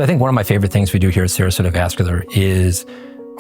So I think one of my favorite things we do here at Sarasota Vascular is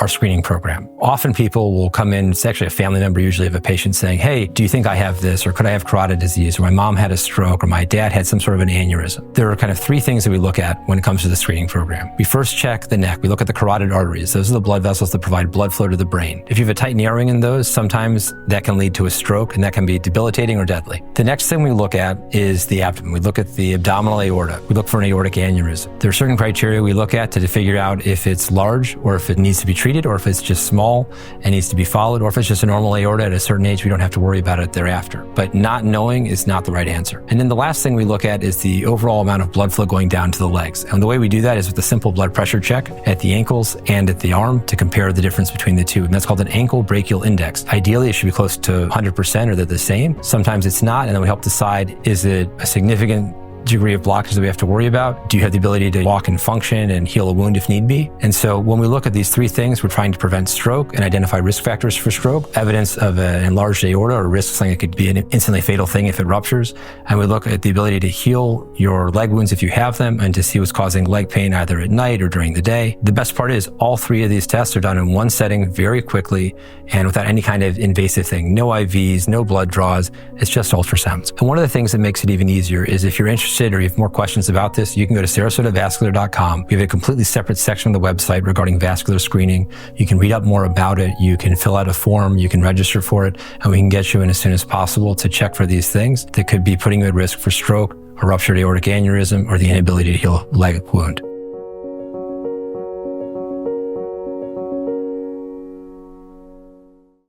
our screening program. Often people will come in, it's actually a family member usually of a patient saying, hey, do you think I have this, or could I have carotid disease, or my mom had a stroke, or my dad had some sort of an aneurysm. There are kind of three things that we look at when it comes to the screening program. We first check the neck. We look at the carotid arteries. Those are the blood vessels that provide blood flow to the brain. If you have a tight narrowing in those, sometimes that can lead to a stroke, and that can be debilitating or deadly. The next thing we look at is the abdomen. We look at the abdominal aorta. We look for an aortic aneurysm. There are certain criteria we look at to figure out if it's large, or if it needs to be treated, or if it's just small and needs to be followed, or if it's just a normal aorta at a certain age, we don't have to worry about it thereafter. But not knowing is not the right answer. And then the last thing we look at is the overall amount of blood flow going down to the legs. And the way we do that is with a simple blood pressure check at the ankles and at the arm to compare the difference between the two. And that's called an Ankle-Brachial Index. Ideally, it should be close to 100% or they're the same. Sometimes it's not, and then we help decide, is it a significant degree of blockage that we have to worry about? Do you have the ability to walk and function and heal a wound if need be? And so when we look at these three things, we're trying to prevent stroke and identify risk factors for stroke, evidence of an enlarged aorta or risk something that could be an instantly fatal thing if it ruptures. And we look at the ability to heal your leg wounds if you have them and to see what's causing leg pain either at night or during the day. The best part is all three of these tests are done in one setting very quickly and without any kind of invasive thing. No IVs, no blood draws. It's just ultrasounds. And one of the things that makes it even easier is if you're interested or you have more questions about this, you can go to sarasotavascular.com. We have a completely separate section on the website regarding vascular screening. You can read up more about it. You can fill out a form. You can register for it, and we can get you in as soon as possible to check for these things that could be putting you at risk for stroke, a ruptured aortic aneurysm, or the inability to heal a leg wound.